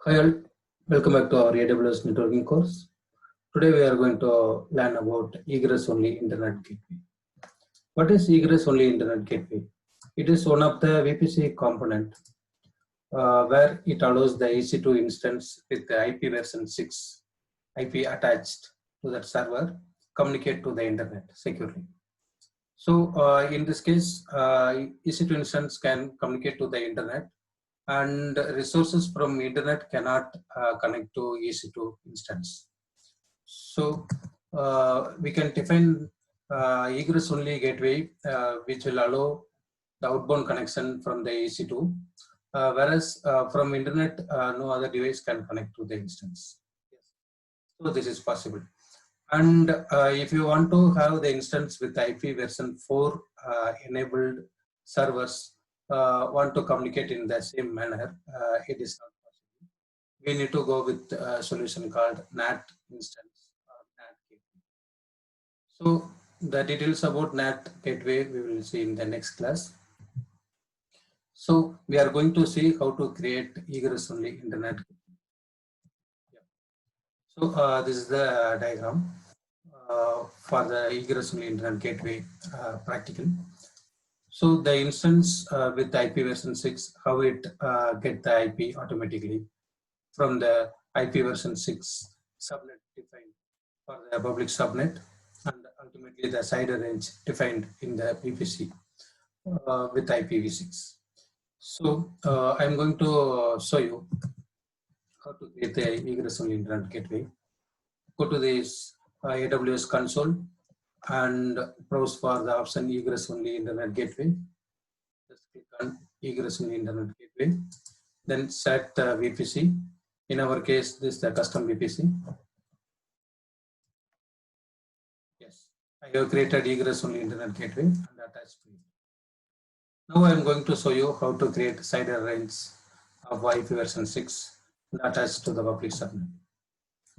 Hi all, welcome back to our AWS networking course. Today we are going to learn about egress only internet gateway. What is egress only internet gateway? It is one of the VPC component where it allows the EC2 instance with the IP version 6 IP attached to that server communicate to the internet securely. So in this case, EC2 instance can communicate to the internet and resources from internet cannot connect to EC2 instance. So we can define egress only gateway which will allow the outbound connection from the EC2, whereas from internet no other device can connect to the instance. So this is possible. And if you want to have the instance with IP version 4 enabled servers want to communicate in the same manner, it is not possible. We need to go with a solution called NAT instance or NAT gateway. So the details about NAT gateway we will see in the next class. So we are going to see how to create egress only internet gateway. So this is the diagram for the egress only internet gateway practical. So the instance with IP version 6, how it get the IP automatically from the IP version 6 subnet defined for the public subnet, and ultimately the CIDR range defined in the VPC with IPv6. So I'm going to show you how to create the egress only internet gateway. Go to this AWS console and browse for the option egress only internet gateway. Just click on egress only internet gateway. Then set the VPC. In our case, this is the custom VPC. Yes, I have created egress only internet gateway and attached to it. Now I am going to show you how to create CIDR range of IP version 6 and attached to the public subnet.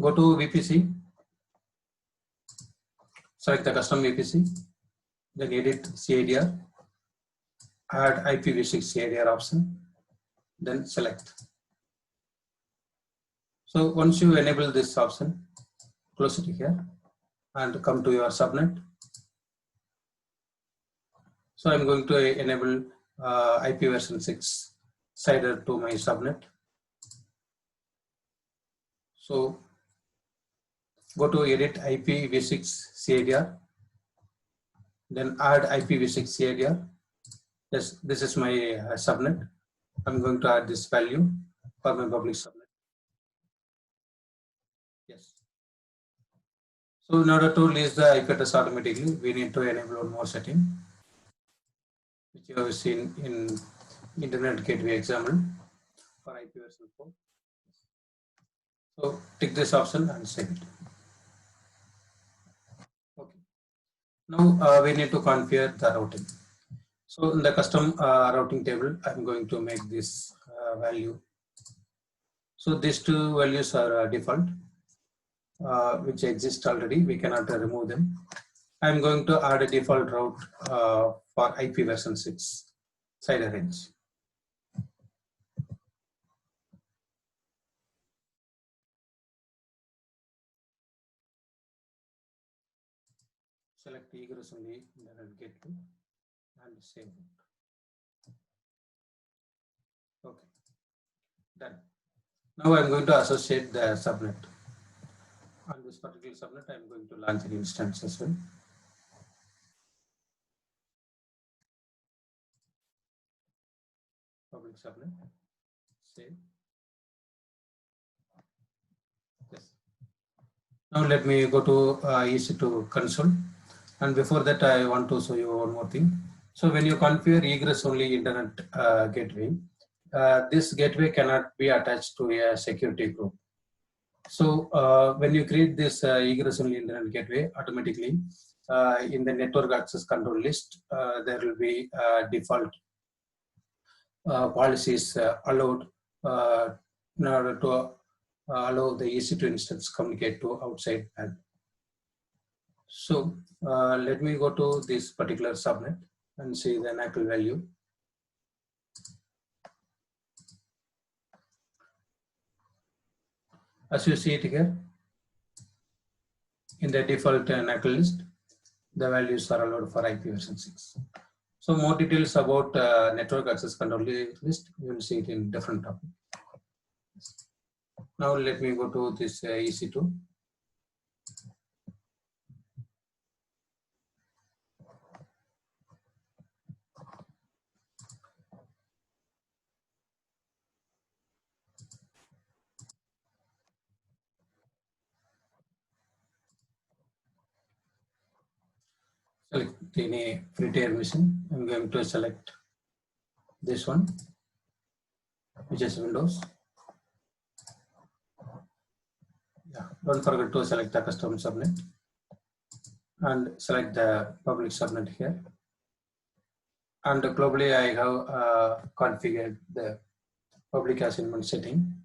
Go to VPC. Select the custom VPC. Then edit CIDR. Add IPv6 CIDR option. Then select. So once you enable this option, close it here and come to your subnet. So I'm going to enable IP version 6 CIDR to my subnet. So go to edit IPv6 CIDR, then add IPv6 CIDR. Yes, this is my subnet. I'm going to add this value for my public subnet. Yes. So in order to release the IP address automatically, we need to enable one more setting, which you have seen in Internet Gateway example for IP version 4. So tick this option and save it. Okay. Now we need to configure the routing. So in the custom routing table, I'm going to make this value. So these two values are default, which exist already. We cannot remove them. I'm going to add a default route for IP version 6 CIDR range. Select egress only internet gateway and save it. Okay, done. Now I'm going to associate the subnet. On this particular subnet, I'm going to launch an instance as well. Public subnet, save. Yes. Now let me go to EC2 console. And before that, I want to show you one more thing. So when you configure egress only internet gateway, this gateway cannot be attached to a security group. So when you create this egress only internet gateway, automatically in the network access control list, there will be default policies allowed in order to allow the EC2 instance communicate to outside WAN. So let me go to this particular subnet and see the NAC value. As you see it here, in the default NAC list, the values are allowed for IP version 6. So more details about network access control list, you will see it in different topic. Now let me go to this EC2. Select any free tier machine. I'm going to select this one, which is Windows. Yeah, don't forget to select the custom subnet and select the public subnet here. And globally, I have configured the public assignment setting.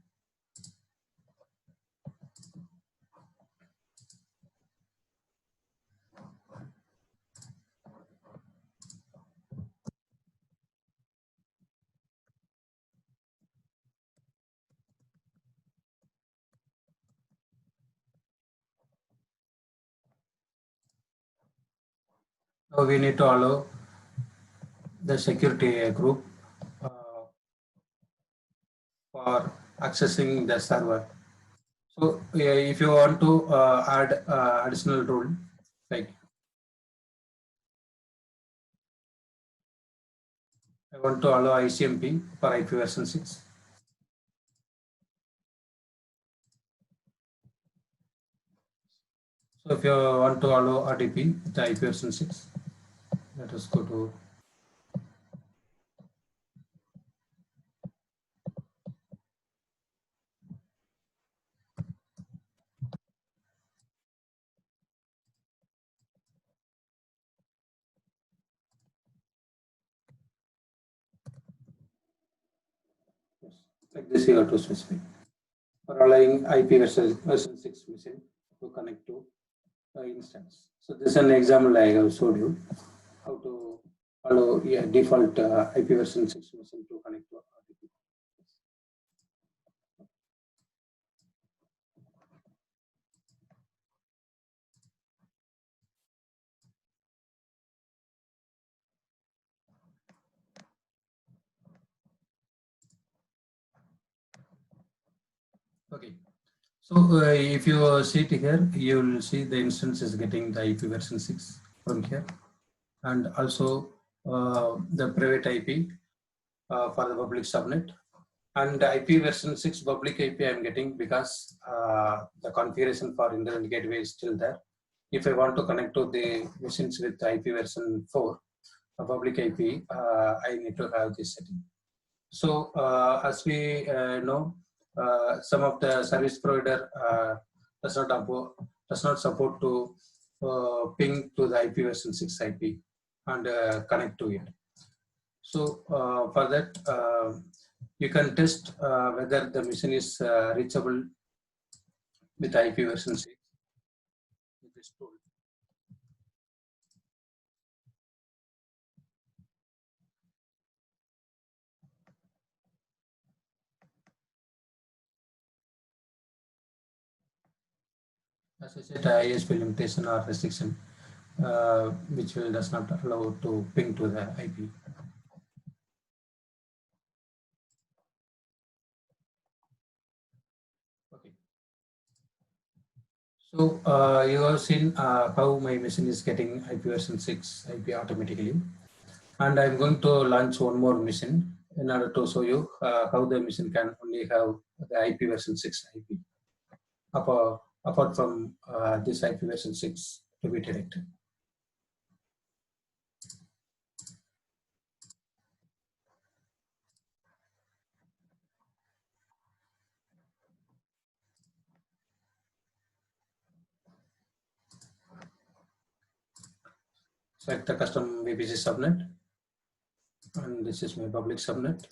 Now we need to allow the security group for accessing the server. So if you want to add additional rule, like I want to allow ICMP for IP version 6. So if you want to allow RDP with IP version 6, let us go to like this. You have to specify for allowing IP version 6 machine to connect to instance. So this is an example I have showed you how to allow default IP version 6 machine to connect to RDP. Okay. So if you see it here, you will see the instance is getting the IP version 6 from here, and also the private IP for the public subnet, and the IP version 6 public IP I'm getting because the configuration for internet gateway is still there. If I want to connect to the machines with IP version 4, a public IP, I need to have this setting. So as we know, some of the service provider does not support to ping to the IP version 6 IP and connect to it. So for that, you can test whether the machine is reachable with IP version 6 with this tool. As I said, ISP limitation or restriction, which does not allow to ping to the IP. Okay. So you have seen how my machine is getting IP version 6 IP automatically, and I'm going to launch one more machine in order to show you how the machine can only have the IP version 6 IP apart from this IP version 6 to be detected. Select the custom VPC subnet, and this is my public subnet,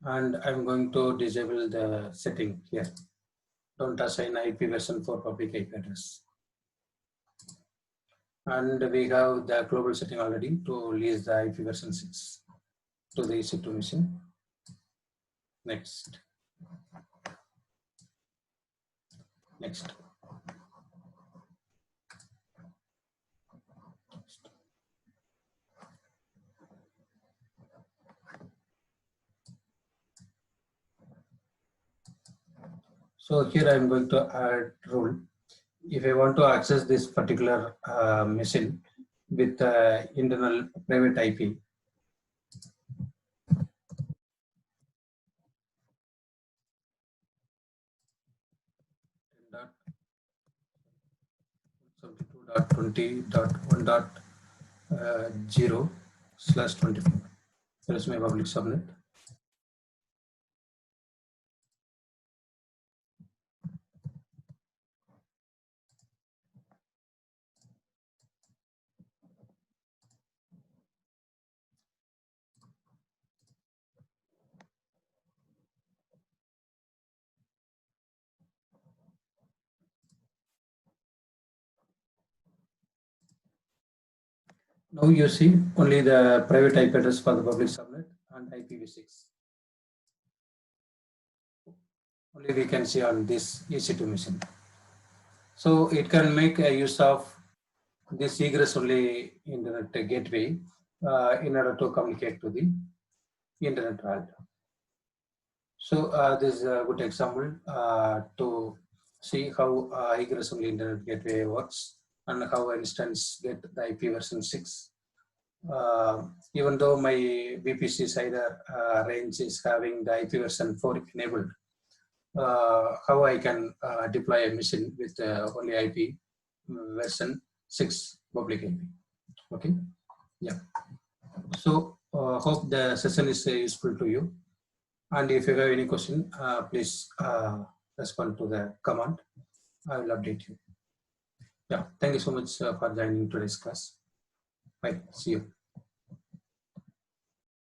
and I'm going to disable the setting here. Don't assign IP version for public IP address. And we have the global setting already to release the IP version 6 to the EC2 machine. Next. Next. So here I am going to add rule. If I want to access this particular machine with internal private IP, dot 72.20.1.0/24. There is my public subnet. Now you see only the private IP address for the public subnet and IPv6. Only we can see on this EC2 machine. So it can make a use of this egress only internet gateway in order to communicate to the internet world. So this is a good example to see how egress only internet gateway works and how instance get the IP version 6. Even though my VPC CIDR range is having the IP version 4 enabled, how I can deploy a machine with only IP version 6 public IP. Okay, yeah. So hope the session is useful to you. And if you have any question, please respond to the command. I will update you. Yeah, thank you so much for joining today's class. Bye, see you.